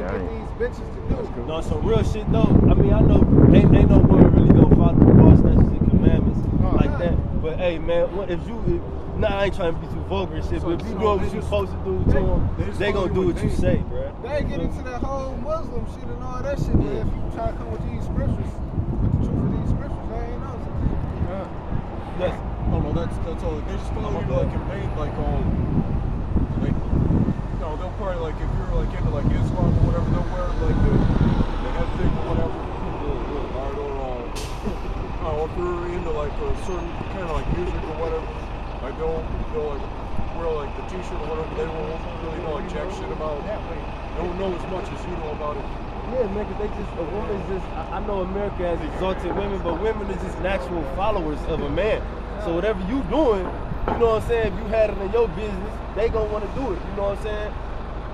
can't get these bitches to do. No, some real shit though. I mean, I know ain't no woman really gonna follow the law, statutes, and commandments like that. But hey, man, if I ain't trying to be too vulgar and shit, but if you do what you're supposed to do to them, they gonna do what you say, bro. They get into that whole Muslim shit and all that shit, but if you try to come with these scriptures, with the truth of these scriptures, they ain't know. Yes. Oh no, that's all. They just follow you like in vain, like all, like, you know, they'll probably like if you're like into like Islam or whatever, they'll wear like the head thing or whatever. Or if you're into like a certain kind of like music or whatever, like they'll like wear like the t-shirt or whatever. They won't really know like jack shit about it. They don't know as much as you know about it. Yeah, man, cause a woman's just, I know America has exalted women, but women are just natural followers of a man. So whatever you doing, you know what I'm saying, if you had it in your business, they gonna want to do it, you know what I'm saying?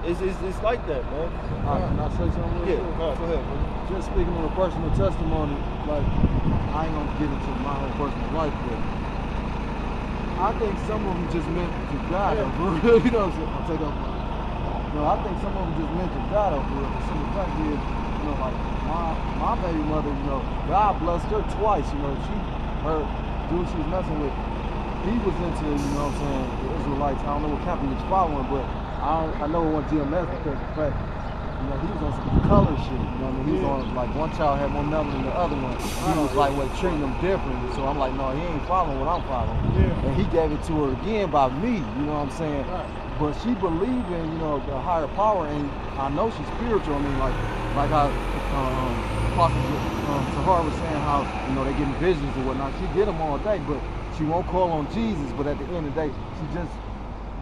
It's like that, man. Can I say something? Yeah, go ahead, man. Just speaking on a personal testimony, like, I ain't gonna get into my own personal life, but I think some of them just meant to die, though, for real. You know what I'm saying? I'll take up. No, I think some of them just meant to die, though, for real. But some of the fact is, you know, like, my baby mother, you know, God blessed her twice, you know. Her dude she was messing with, he was into, you know what I'm saying, the Israelites. I don't know what camp he was following, but I know it wasn't GMS because of the fact, you know, he was on some color shit, you know what I mean? He was on, like, one child had more melanin than the other one. He was, like, treating them different. So I'm like, no, he ain't following what I'm following. And he gave it to her again by me, you know what I'm saying? But she believed in, you know, the higher power, and I know she's spiritual. I mean, like how Apostle Tahar was saying how, you know, they getting visions and whatnot. She get them all day, but she won't call on Jesus. But at the end of the day, she just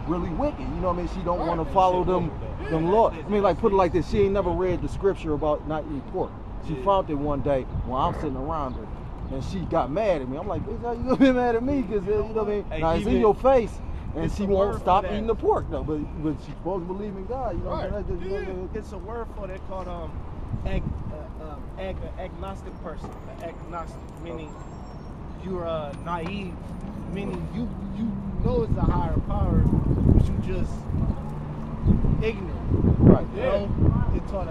really wicked. You know what I mean? She don't want to follow them laws. I mean, like, put it like this. She ain't never read the scripture about not eating pork. She found it one day while I'm sitting around her, and she got mad at me. I'm like, bitch, how you gonna be mad at me? Because, you know what I mean? Now, it's in your face. And she won't stop eating the pork though, but she's supposed to believe in God, you know what I'm saying? It's a word for it called agnostic person. Agnostic, meaning you're naive, meaning you know it's a higher power, but you just ignorant. Right. You know, it's called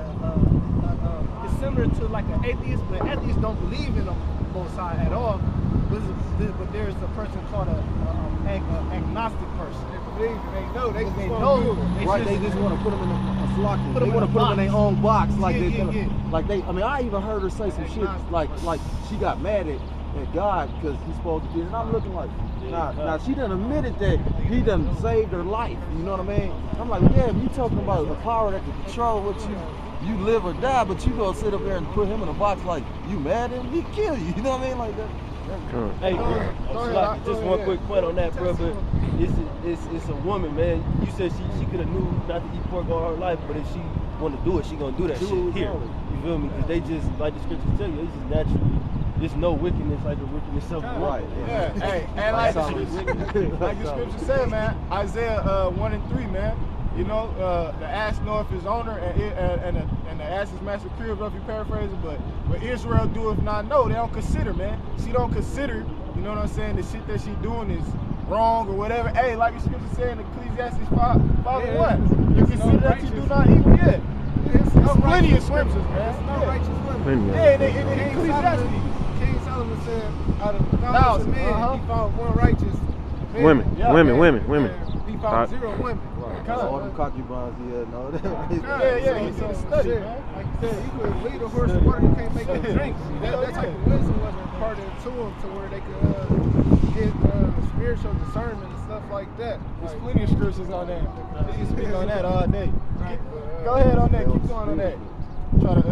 it's similar to like an atheist, but atheists don't believe in the Most High at all. But there's a person called an agnostic person. They know. They know. Right, they just want to put them in a flock. They want to put them in their own box, like like they. I mean, I even heard her say some shit like she got mad at God because he's supposed to be. And I'm looking like, nah, she done admitted that he done saved her life. You know what I mean? I'm like, yeah, you talking about a power that can control what you live or die, but you gonna sit up there and put him in a box like you mad at him, he kill you. You know what I mean? Like that. Hey, just one quick point on that, bro. But it's a woman, man. You said she could have knew not to eat pork all her life, but if she want to do it, she gonna do that shit here. You feel me? Because they just, like the scriptures tell you, it's just natural. There's no wickedness like the wickedness of the right. Yeah. Hey, and like the scripture said, man, Isaiah 1:3, man. You know, the ass knoweth his owner, and the ass's master crib, if you paraphrase it, but Israel doeth not know. They don't consider, man. She don't consider, you know what I'm saying, the shit that she doing is wrong or whatever. Hey, like the scripture said in Ecclesiastes 5:1, you consider that you do not evil. Yeah. There's plenty of scriptures, man. It's not righteous women. Yeah, in Ecclesiastes. King Solomon said, out of 1,000 men, he found one righteous. Women. He found 0 women. All them concubines he had, no. Yeah, he's in the study, man. Like you said, he could lead a horse to water, you can't make them drink. That type of wisdom wasn't imparted to them to where they could get spiritual discernment and stuff like that. There's plenty of scriptures on that. You can speak on that all day. Go ahead on that, keep going on that. Try to,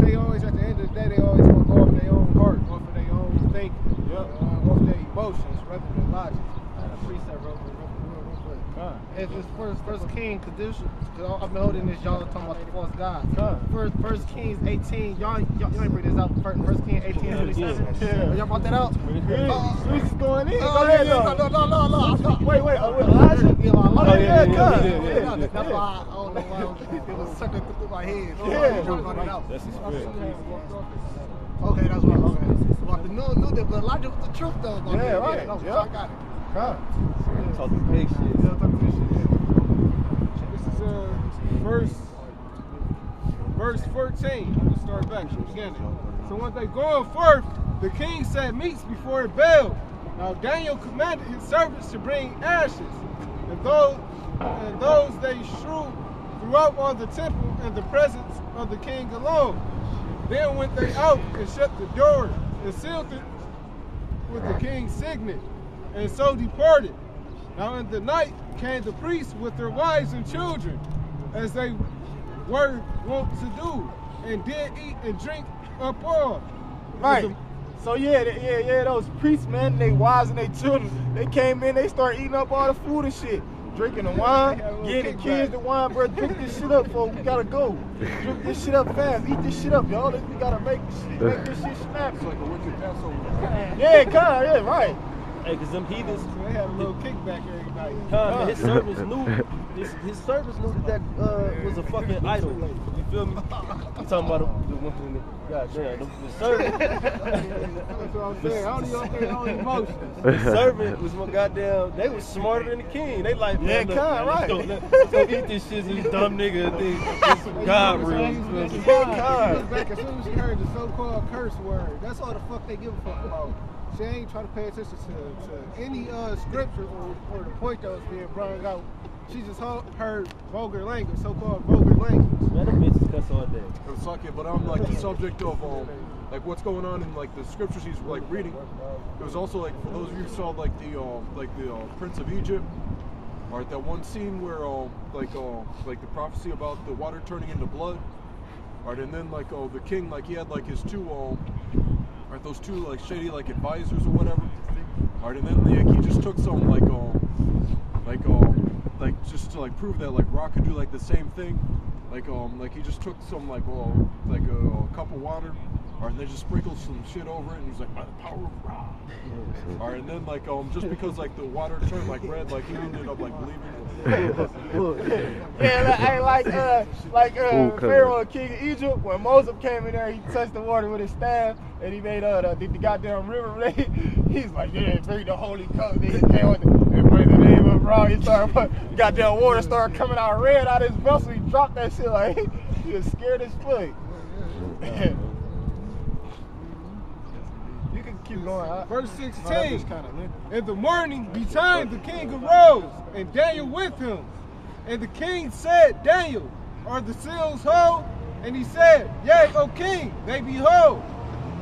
they always, at the end of the day, they always want to go off their own heart, off of their own thinking, off their emotions rather than logic. Precept real quick. If it's First King, because I've been holding this, y'all talking about the false god. First Kings 18, y'all ain't bring this out. First King 18:27. Y'all brought that out? Who's going in? Go ahead, No. Wait, Elijah? Yeah. That's why I don't know why it was circling through my head. That's his spirit. Okay, that's what I'm saying. Well, the new, but Elijah was the truth, though. Yeah, right. I got it. Talking big shit. This is verse verse 14. I'm going to start back from the beginning. So when they going forth, the king set meats before Baal. Now Daniel commanded his servants to bring ashes, and those they strewed throughout all the temple in the presence of the king alone. Then went they out and shut the door and sealed it with the king's signet, and so departed. Now in the night came the priests with their wives and children, as they were wont to do, and did eat and drink up all. Right. So yeah, those priests, man, they wives and they children, they came in, they start eating up all the food and shit. Drinking the wine, getting the kids the wine, bro. Drink this shit up, folks. We gotta go. Drink this shit up fast. Eat this shit up, y'all. We gotta make this shit snap. It's like a wicked Passover. Yeah, yeah, right. Hey, cause them heathens, They had a little kickback every night. man, his servants knew. His servants knew that was a fucking idol. You feel me? You talking about the one thing that, goddamn, the servant. That's what I'm saying. I don't even their own emotions. The servant was my goddamn. They was smarter than the king. They like, man, Yeah, look, right. Let's go eat this shit. This dumb nigga. This God real. Back as soon as she heard the so-called curse word, that's all the fuck they give a fuck about. She ain't trying to pay attention to any scripture or the point that was being brought out. She just heard vulgar language, so-called vulgar language. Man, them bitches cuss all day. It's sucky, but I'm like the subject of like what's going on in like the scriptures he's like reading. It was also like, for those of you who saw like the Prince of Egypt, right? That one scene where like the prophecy about the water turning into blood, right? And then like the king, like he had like his two right, those two like shady like advisors or whatever, right? And then like he just took some like just to like prove that like Ra could do like the same thing, like he just took some like a cup of water, or and they just sprinkled some shit over it, and he's like, by the power of Ra. Alright, and then like just because like the water turned like red, like he ended up like believing it. Yeah, like Pharaoh, king of Egypt, when Moses came in there, he touched the water with his staff, and he made the goddamn river. He's like, yeah, bring the holy cup. He came with and bring the name of Ra. He started, goddamn water started coming out red out of his vessel. He dropped that shit like he was scared as fuck. You can keep going. Verse 16. In the morning betime the king arose, and Daniel with him. And the king said, Daniel, are the seals whole? And he said, Yea, O king, they be whole.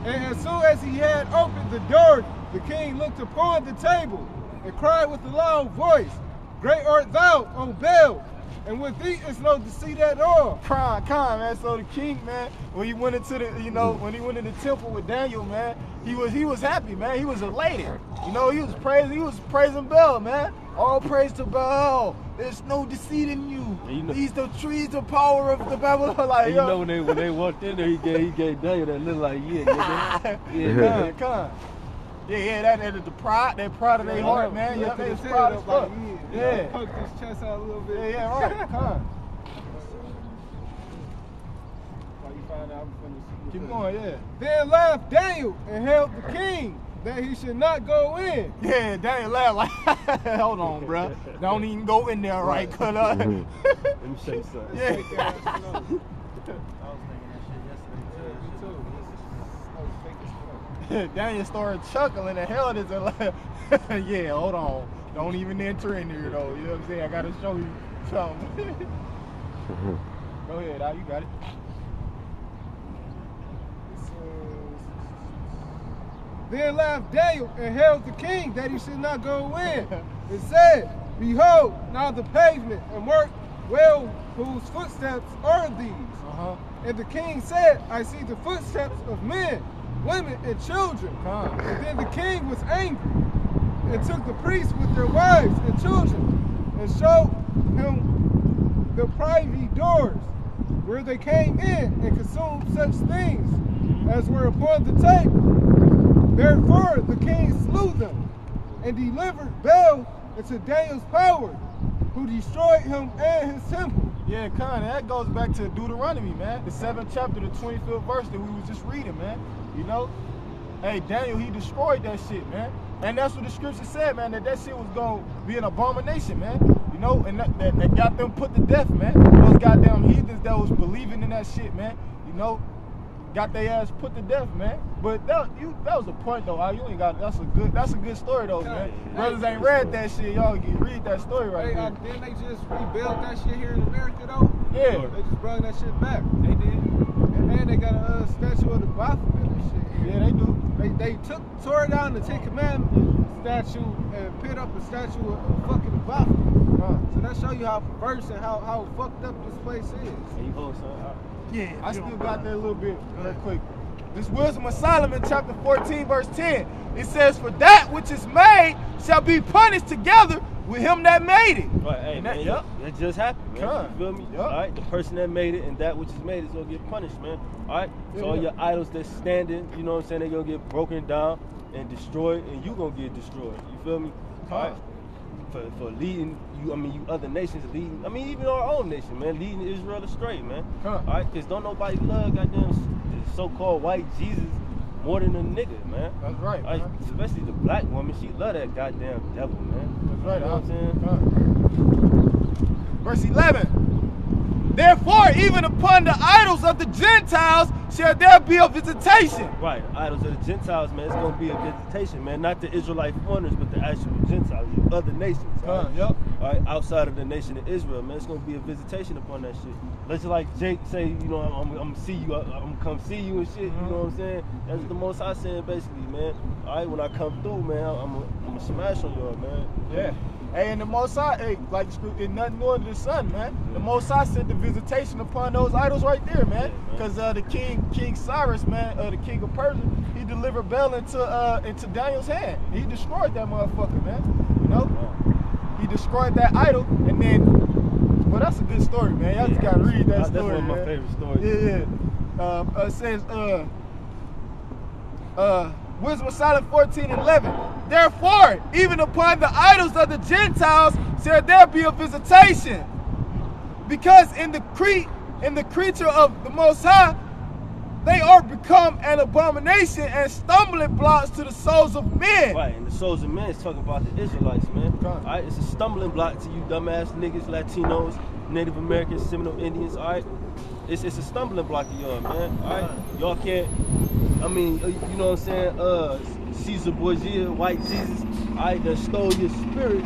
And as soon as he had opened the door, the king looked upon the table and cried with a loud voice, Great art thou, O Baal, and with thee is no deceit at all. Con, man. So the king, man, when he went into the, when he went in the temple with Daniel, man, he was happy, man. He was elated. He was praising Baal, man. All praise to Baal. There's no deceit in you. These the trees, the power of the Babylon. Like, when they walked in there, he gave Daniel that look like, yeah. Con. Yeah, that the pride of their heart, man. Yeah, they was proud as fuck. Yeah. Poke his chest out a little bit. Yeah, right. Con. Keep going, yeah. Then laughed Daniel and held the king that he should not go in. Yeah, Daniel laughed like, hold on, bro. Don't even go in there, right? Cut up. Let me show you something. Yeah. Daniel started chuckling and held his like, yeah, hold on. Don't even enter in here though. You know what I'm saying? I gotta show you something. Go ahead, Al, you got it. Then laughed Daniel and held the king that he should not go in, and said, Behold, now the pavement, and mark well whose footsteps are these. And the king said, I see the footsteps of men, women, and children. And then the king was angry, and took the priests with their wives and children, and showed him the privy doors, where they came in and consumed such things as were upon the table. Therefore the king slew them, and delivered Baal into Daniel's power, who destroyed him and his temple. Yeah, Con, that goes back to Deuteronomy, man. The 7th chapter, the 25th verse that we was just reading, man. Hey, Daniel, he destroyed that shit, man. And that's what the scripture said, man, that shit was going to be an abomination, man. know, and that got them put to death, man. Those goddamn heathens that was believing in that shit, man. You know, got their ass put to death, man. But that was the point though. You ain't got. That's a good story though, man. Brothers ain't read that shit. Y'all read that story right there. Didn't they just rebuild that shit here in America though? Yeah. They just brought that shit back. They did. And they got a statue of the Baphomet and shit. Yeah, they do. They tore down the Ten Commandments statue and put up a statue of fucking the Baphomet. So that show you how perverse and how fucked up this place is. And you hold son. Yeah, I still got that a little bit real quick. This Wisdom of Solomon, chapter 14, verse 10. It says, "For that which is made shall be punished together with him that made it." Right, hey, man, that just happened, man. You feel me? Yep. All right, the person that made it and that which is made is gonna get punished, man. All right, so all your idols that's standing, you know what I'm saying, they're gonna get broken down and destroyed, and you gonna get destroyed. You feel me? All right. For leading you, I mean, you other nations leading, I mean, even our own nation, man, leading Israel astray, man. All right, because don't nobody love goddamn so-called white Jesus more than a nigga, man. That's right. Like, especially the black woman, she love that goddamn devil, man. That's right. You know what I'm saying? Verse 11. "Therefore, even upon the idols of the Gentiles shall there be a visitation." Right, idols of the Gentiles, man. It's gonna be a visitation, man. Not the Israelite foreigners, but the actual Gentiles, you other nations. All right? Yep. All right, outside of the nation of Israel, man. It's gonna be a visitation upon that shit. Let's like Jake say, you know, I'm gonna see you, I'm gonna come see you and shit. You know what I'm saying? That's the most I saying, basically, man. All right, when I come through, man, I'm gonna smash on y'all, man. Yeah. Hey, and the Most High, hey, like the script, it's nothing new under the sun, man. The Most High sent the visitation upon those idols right there, man. Because the King Cyrus, man, the king of Persia, he delivered Bel into Daniel's hand. He destroyed that motherfucker, man. You know, he destroyed that idol, and then, well, that's a good story, man. Y'all just gotta read that story, That's one of my man. favorite stories. Yeah. It says, Wisdom of Solomon 14:11. "Therefore, even upon the idols of the Gentiles shall there be a visitation, because in the creature of the Most High, they are become an abomination and stumbling blocks to the souls of men." Right, and the souls of men is talking about the Israelites, man. All right, it's a stumbling block to you dumbass niggas, Latinos, Native Americans, Seminole Indians. All right, it's a stumbling block to y'all, man. All right, y'all can't. I mean, you know what I'm saying? Caesar Borgia, white Jesus, I done stole your spirit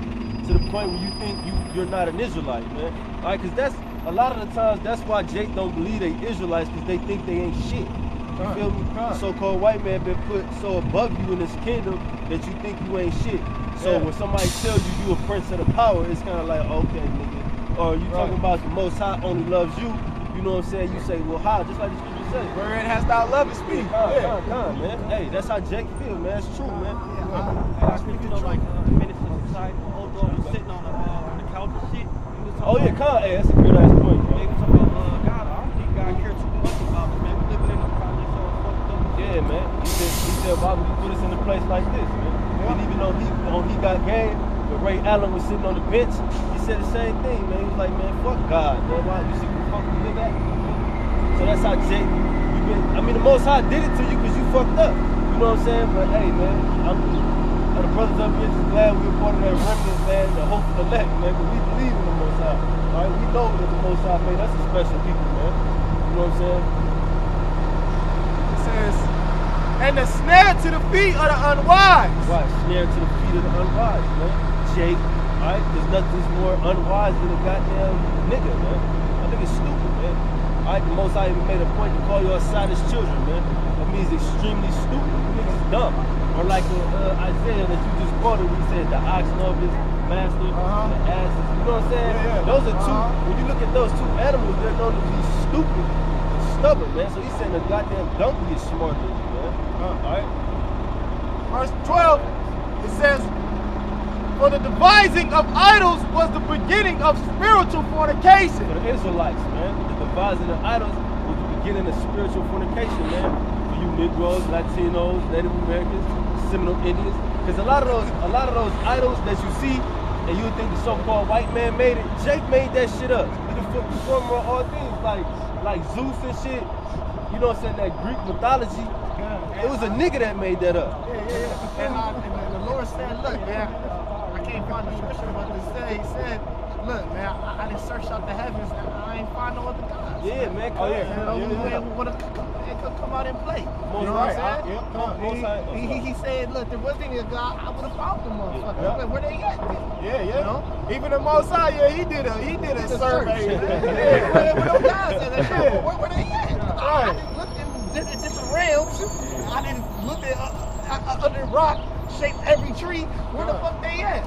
to the point where you think you're not an Israelite, man. All right, because that's a lot of the times that's why Jake don't believe they Israelites, because they think they ain't shit. You feel me? So-called white man been put so above you in this kingdom that you think you ain't shit. So when somebody tells you a prince of the power, it's kind of like, okay, nigga. Or you talking about the Most High only loves you. You know what I'm saying? You say, well, how? Just like the scripture says. Wherein hast thou love and speak. Come, man. Hey, that's how Jake feel, man. It's true, man. I think, you know, like minister society, old dog was sitting on the couch and shit. Oh, yeah, come. Hey, that's a good ass point, bro. They was talking about God. I don't think God cares too much about us, man. We living in a project all fucked up. Yeah, man. He said, why would you put us in a place like this, man? And even though he got game, but Ray Allen was sitting on the bench, he said the same thing, man. He was like, man, fuck God, man. Why you see who the fuck we live at? So that's how Jake, I mean, the Most High did it to you because you fucked up. You know what I'm saying? But hey, man, the brothers up here just glad we were part of that remnant, man, the hope of the elect, man, because we believe in the Most High. All right, we know that the Most High made us a special people, man. You know what I'm saying? It says, "And the snare to the feet of the unwise." Right, snare to the feet of the unwise, man. Jake, all right? There's nothing more unwise than a goddamn nigga, man. I think it's stupid, man. All right, the Most High even made a point to call you outside his children, man. That means extremely stupid. You niggas dumb. Or like Isaiah that you just quoted, he said the ox love his master, the asses. You know what I'm saying? Those are two, when you look at those two animals, they're known to be stupid and stubborn, man. So he's saying the goddamn donkey is smarter than you, man. All right? Verse 12, it says, "For the devising of idols was the beginning of spiritual fornication." For the Israelites, man, the devising of idols was the beginning of spiritual fornication, man. For you Negroes, Latinos, Native Americans, Seminole Indians, because a lot of those idols that you see, and you would think the so-called white man made it. Jake made that shit up. He the performer of all things, like Zeus and shit. You know what I'm saying? That Greek mythology. It was a nigga that made that up. And the Lord said, look, man, I can't find the scripture, but he said, look, man, I done searched out the heavens and I ain't find no other gods. Yeah, man. Oh, yeah. It could come out and play. You know what I'm saying? He said, look, there wasn't any God, I would have found them motherfuckers. Yeah. Where they at then? Yeah, yeah. You know? Even the Most High, yeah, he did a survey. Yeah, where them guys at? Where they at? I Right. didn't look in different realms. I didn't look at under rock, shaped every tree. Where the fuck they at?